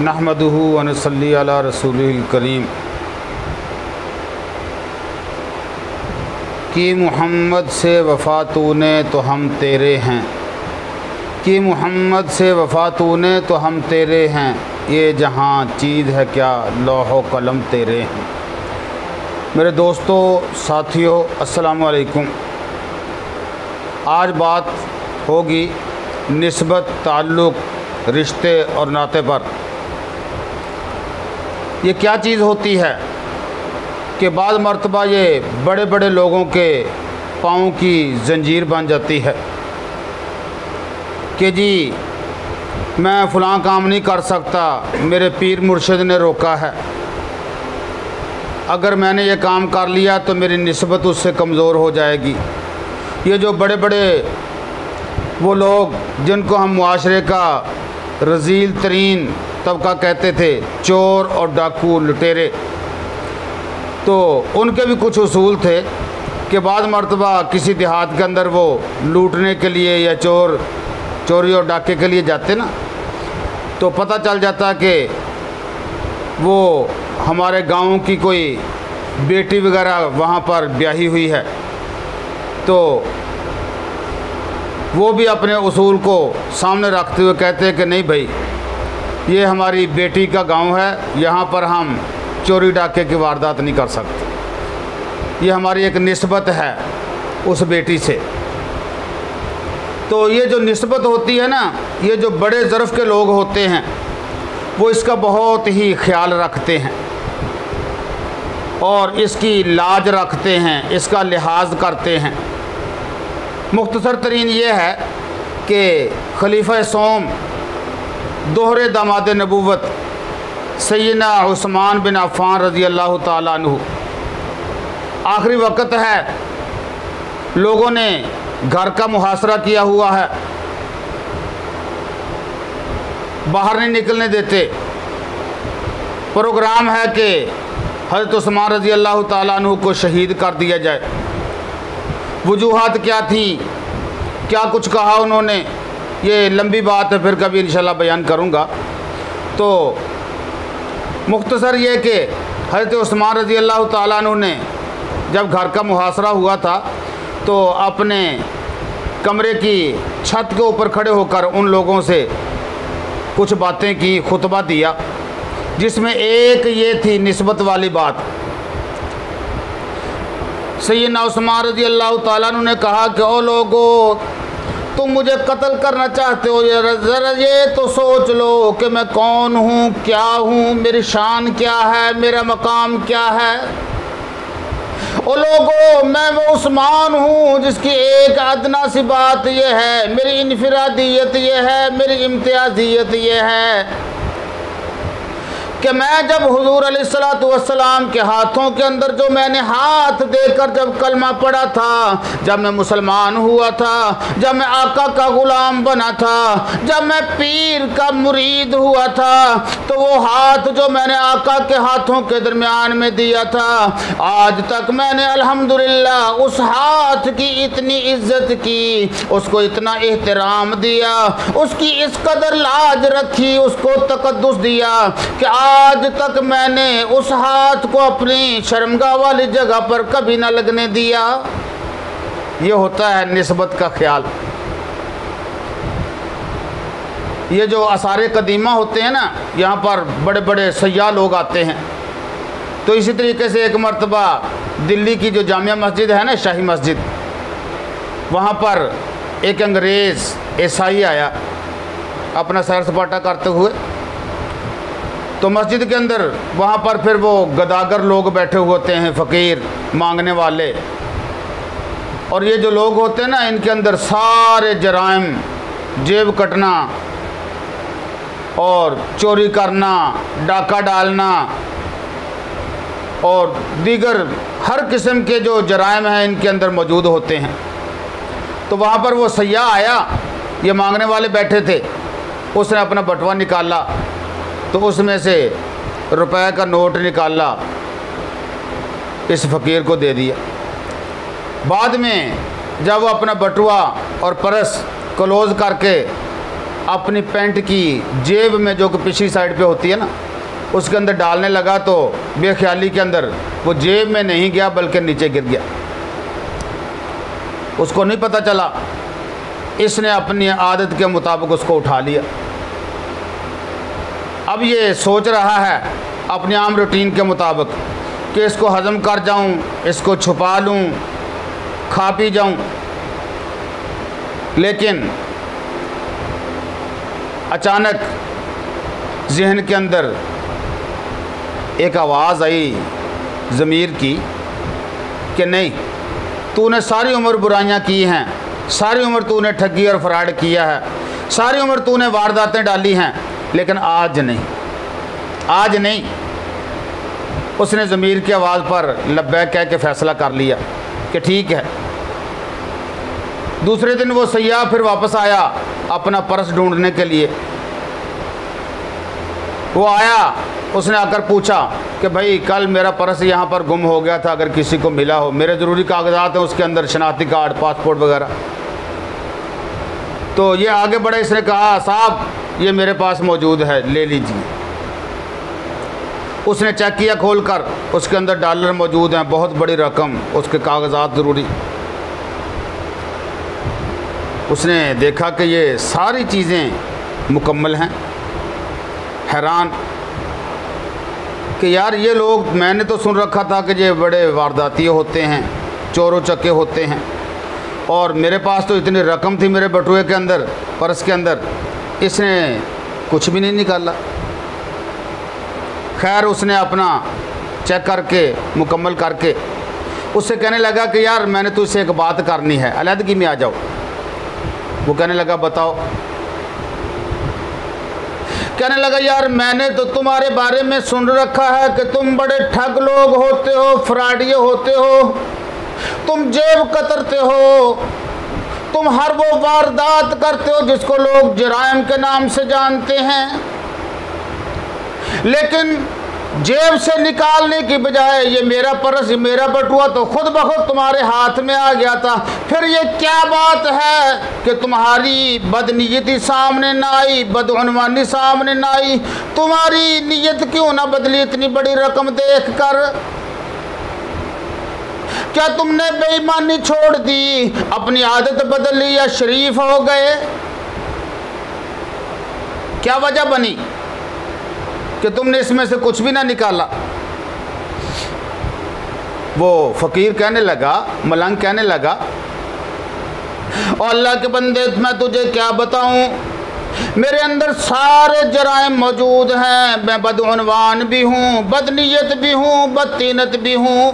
नहमदुहु व नसल्ली अला रसूलिल करीम कि मोहम्मद से वफ़ा तूने तो हम तेरे हैं, कि मोहम्मद से वफ़ा तूने तो हम तेरे हैं, ये जहाँ चीज़ है क्या लौहो कलम तेरे हैं। मेरे दोस्तों साथियों अस्सलामु अलैकुम। आज बात होगी निस्बत, ताल्लुक़, रिश्ते और नाते पर। ये क्या चीज़ होती है कि बाद मर्तबा ये बड़े बड़े लोगों के पाँव की जंजीर बन जाती है कि जी मैं फ़लाँ काम नहीं कर सकता, मेरे पीर मुर्शिद ने रोका है, अगर मैंने ये काम कर लिया तो मेरी निस्बत उससे कमज़ोर हो जाएगी। ये जो बड़े बड़े वो लोग जिनको हम मुआशरे का रज़ील तरीन तबका कहते थे, चोर और डाकू लुटेरे, तो उनके भी कुछ उसूल थे कि बाद मर्तबा किसी देहात के अंदर वो लूटने के लिए या चोरी और डाके के लिए जाते ना, तो पता चल जाता कि वो हमारे गाँव की कोई बेटी वगैरह वहाँ पर ब्याही हुई है, तो वो भी अपने उसूल को सामने रखते हुए कहते हैं कि नहीं भाई, ये हमारी बेटी का गांव है, यहाँ पर हम चोरी डाके की वारदात नहीं कर सकते, ये हमारी एक निस्बत है उस बेटी से। तो ये जो निस्बत होती है ना, ये जो बड़े ज़र्फ़ के लोग होते हैं वो इसका बहुत ही ख्याल रखते हैं और इसकी लाज रखते हैं, इसका लिहाज करते हैं। मुख्तसर तरीन ये है कि खलीफा सोम दोहरे दामाद नबूवत सैयदना उस्मान बिन अफ़्फ़ान रज़ी अल्लाह ताला अन्हु, आखिरी वक़्त है, लोगों ने घर का मुहासरा किया हुआ है, बाहर नहीं निकलने देते। प्रोग्राम है कि हज़रत उस्मान रज़ी अल्लाह ताला अन्हु को शहीद कर दिया जाए। वजूहात क्या थी, क्या कुछ कहा उन्होंने, ये लंबी बात है, फिर कभी इंशाल्लाह बयान करूँगा। तो मुख्तसर ये कि हज़रत उस्मान रज़ी अल्लाह ताला अन्हु ने जब घर का मुहासरा हुआ था तो अपने कमरे की छत के ऊपर खड़े होकर उन लोगों से कुछ बातें की, खुतबा दिया, जिसमें एक ये थी निस्बत वाली बात। सैयदना उस्मान रज़ी अल्लाह ताला अन्हु ने कहा कि ओ लोगो, तुम मुझे कत्ल करना चाहते हो, ज़रा ये तो सोच लो कि मैं कौन हूँ, क्या हूँ, मेरी शान क्या है, मेरा मकाम क्या है। ओ लोगो, मैं वो उस्मान हूँ जिसकी एक अदना सी बात ये है, मेरी इनफिरादियत ये है, मेरी इम्तियाज़ियत ये है कि मैं जब हुजूर अलैहिस्सलातु वस्सलाम के हाथों के अंदर जो मैंने हाथ देकर जब कलमा पढ़ा था, जब मैं मुसलमान हुआ था, जब मैं आका का ग़ुलाम बना था, जब मैं पीर का मुरीद हुआ था, तो वो हाथ जो मैंने आका के हाथों के दरमियान में दिया था, आज तक मैंने अल्हम्दुलिल्लाह उस हाथ की इतनी इज्जत की, उसको इतना एहतराम दिया, उसकी इस कदर लाज रखी, उसको तकद्दुस दिया कि आज तक मैंने उस हाथ को अपनी शर्मगाह वाली जगह पर कभी ना लगने दिया। ये होता है निस्बत का ख्याल। ये जो आसारे कदीमा होते हैं ना, यहाँ पर बड़े बड़े सयाह लोग आते हैं। तो इसी तरीके से एक मर्तबा दिल्ली की जो जामिया मस्जिद है ना, शाही मस्जिद, वहाँ पर एक अंग्रेज़ ईसाई आया अपना सैर सपाटा करते हुए। तो मस्जिद के अंदर वहाँ पर फिर वो गदागर लोग बैठे हुए होते हैं, फ़कीर मांगने वाले, और ये जो लोग होते हैं ना, इनके अंदर सारे जराइम, जेब कटना और चोरी करना, डाका डालना और दीगर हर किस्म के जो जराइम हैं इनके अंदर मौजूद होते हैं। तो वहाँ पर वो सयाह आया, ये मांगने वाले बैठे थे, उसने अपना बटुआ निकाला, तो उसमें से रुपए का नोट निकाला, इस फ़कीर को दे दिया। बाद में जब वो अपना बटुआ और पर्स क्लोज़ करके अपनी पैंट की जेब में जो कि पिछली साइड पे होती है ना, उसके अंदर डालने लगा तो बेख्याली के अंदर वो जेब में नहीं गया बल्कि नीचे गिर गया। उसको नहीं पता चला, इसने अपनी आदत के मुताबिक उसको उठा लिया। अब ये सोच रहा है अपने आम रूटीन के मुताबिक कि इसको हज़म कर जाऊं, इसको छुपा लूं, खा पी जाऊं। लेकिन अचानक जहन के अंदर एक आवाज़ आई ज़मीर की कि नहीं, तूने सारी उम्र बुराइयां की हैं, सारी उम्र तूने ठगी और फ्रॉड किया है, सारी उम्र तूने वारदातें डाली हैं, लेकिन आज नहीं, आज नहीं। उसने ज़मीर की आवाज़ पर लब्बैक कह के फ़ैसला कर लिया कि ठीक है। दूसरे दिन वो सयाह फिर वापस आया अपना पर्स ढूंढने के लिए। वो आया, उसने आकर पूछा कि भाई कल मेरा पर्स यहाँ पर गुम हो गया था, अगर किसी को मिला हो, मेरे ज़रूरी कागजात हैं उसके अंदर, शनाख्ती कार्ड, पासपोर्ट वगैरह। तो ये आगे बढ़ा, इसने कहा साहब ये मेरे पास मौजूद है, ले लीजिए। उसने चेक किया खोलकर, उसके अंदर डॉलर मौजूद हैं, बहुत बड़ी रकम, उसके कागजात ज़रूरी। उसने देखा कि ये सारी चीज़ें मुकम्मल हैं। हैरान कि यार ये लोग, मैंने तो सुन रखा था कि ये बड़े वारदाती होते हैं, चोरों चक्के होते हैं, और मेरे पास तो इतनी रकम थी मेरे बटुए के अंदर, पर्स के अंदर, इसने कुछ भी नहीं निकाला। खैर उसने अपना चेक करके मुकम्मल करके उससे कहने लगा कि यार मैंने तुझसे एक बात करनी है, अलहदगी में आ जाओ। वो कहने लगा बताओ। कहने लगा यार मैंने तो तुम्हारे बारे में सुन रखा है कि तुम बड़े ठग लोग होते हो, फ्रॉडिये होते हो, तुम जेब कतरते हो, तुम हर वो वारदात करते हो जिसको लोग जराइम के नाम से जानते हैं, लेकिन जेब से निकालने की बजाय ये मेरा पर्स, ये मेरा बटुआ तो खुद ब खुद तुम्हारे हाथ में आ गया था। फिर ये क्या बात है कि तुम्हारी बदनीयती सामने ना आई, बदउनवानी सामने ना आई? तुम्हारी नीयत क्यों ना बदली इतनी बड़ी रकम देखकर? क्या तुमने बेईमानी छोड़ दी, अपनी आदत बदल ली, या शरीफ हो गए? क्या वजह बनी कि तुमने इसमें से कुछ भी ना निकाला? वो फ़कीर कहने लगा, मलंग कहने लगा, और अल्लाह के बंदे मैं तुझे क्या बताऊं, मेरे अंदर सारे जराइम मौजूद हैं। मैं बदउनवान भी हूँ, बदनीयत भी हूँ, बदतीनत भी हूँ,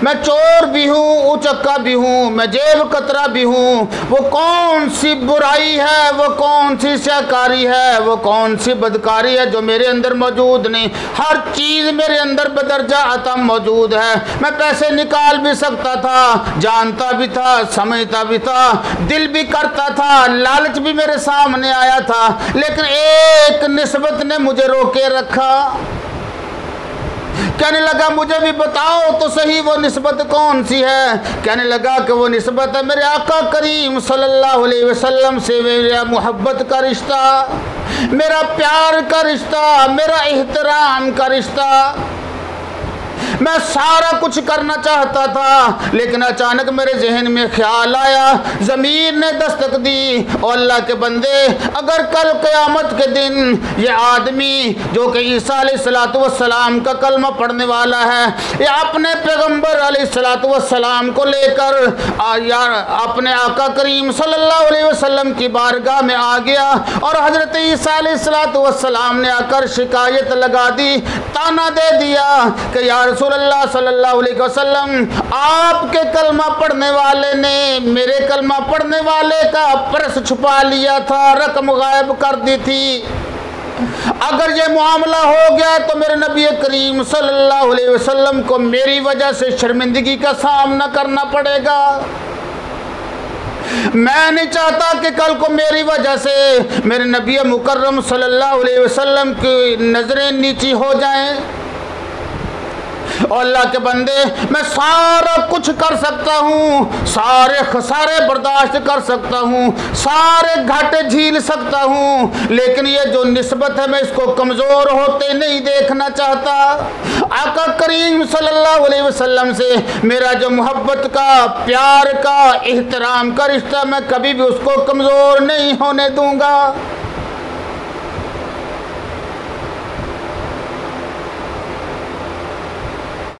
मैं चोर भी हूँ, उचक्का भी हूँ, मैं जेब कतरा भी हूँ। वो कौन सी बुराई है, वो कौन सी शाकारी है, वो कौन सी बदकारी है जो मेरे अंदर मौजूद नहीं? हर चीज़ मेरे अंदर बदरजा अतम मौजूद है। मैं पैसे निकाल भी सकता था, जानता भी था, समझता भी था, दिल भी करता था, लालच भी मेरे सामने आया था, लेकिन एक निस्बत ने मुझे रोके रखा। कहने लगा मुझे भी बताओ तो सही वो निस्बत कौन सी है? कहने लगा कि वो निस्बत है मेरे आका करीम सल्लल्लाहु अलैहि वसल्लम से मेरा मोहब्बत का रिश्ता, मेरा प्यार का रिश्ता, मेरा एहतराम का रिश्ता। मैं सारा कुछ करना चाहता था, लेकिन अचानक मेरे जहन में ख्याल आया, ज़मीर ने दस्तक दी, और अल्लाह के बंदे अगर कल क़यामत के दिन ये आदमी जो कि ईसा अलैहिस्सलातु वस्सलाम का कलमा पढ़ने वाला है, ये अपने पैगम्बर अलैहिस्सलातु वस्सलाम को लेकर यार अपने आका करीम सल्लल्लाहु अलैहि वसल्लम की बारगाह में आ गया, और हज़रत ईसा अलैहिस्सलातु वस्सलाम ने आकर शिकायत लगा दी, ताना दे दिया कि या रसूलल्लाह सल्लल्लाहु अलैहि वसल्लम, आपके कलमा पढ़ने वाले ने मेरे कलमा पढ़ने वाले का पर्स छुपा लिया था, रकम गायब कर दी थी। अगर ये मामला हो गया तो मेरे नबी करीम सल्लल्लाहु अलैहि वसल्लम को मेरी वजह से शर्मिंदगी का सामना करना पड़ेगा। मैं नहीं चाहता कि कल को मेरी वजह से मेरे नबी मुकर्रम सल्लल्लाहु अलैहि वसल्लम की नज़रें नीची हो जाएं। और अल्लाह के बंदे, मैं सारा कुछ कर सकता हूँ, सारे खसारे बर्दाश्त कर सकता हूँ, सारे घाटे झील सकता हूँ, लेकिन ये जो निस्बत है मैं इसको कमज़ोर होते नहीं देखना चाहता। आका करीम सल्लल्लाहु अलैहि वसल्लम से मेरा जो मोहब्बत का, प्यार का, एहतराम का रिश्ता, मैं कभी भी उसको कमज़ोर नहीं होने दूंगा।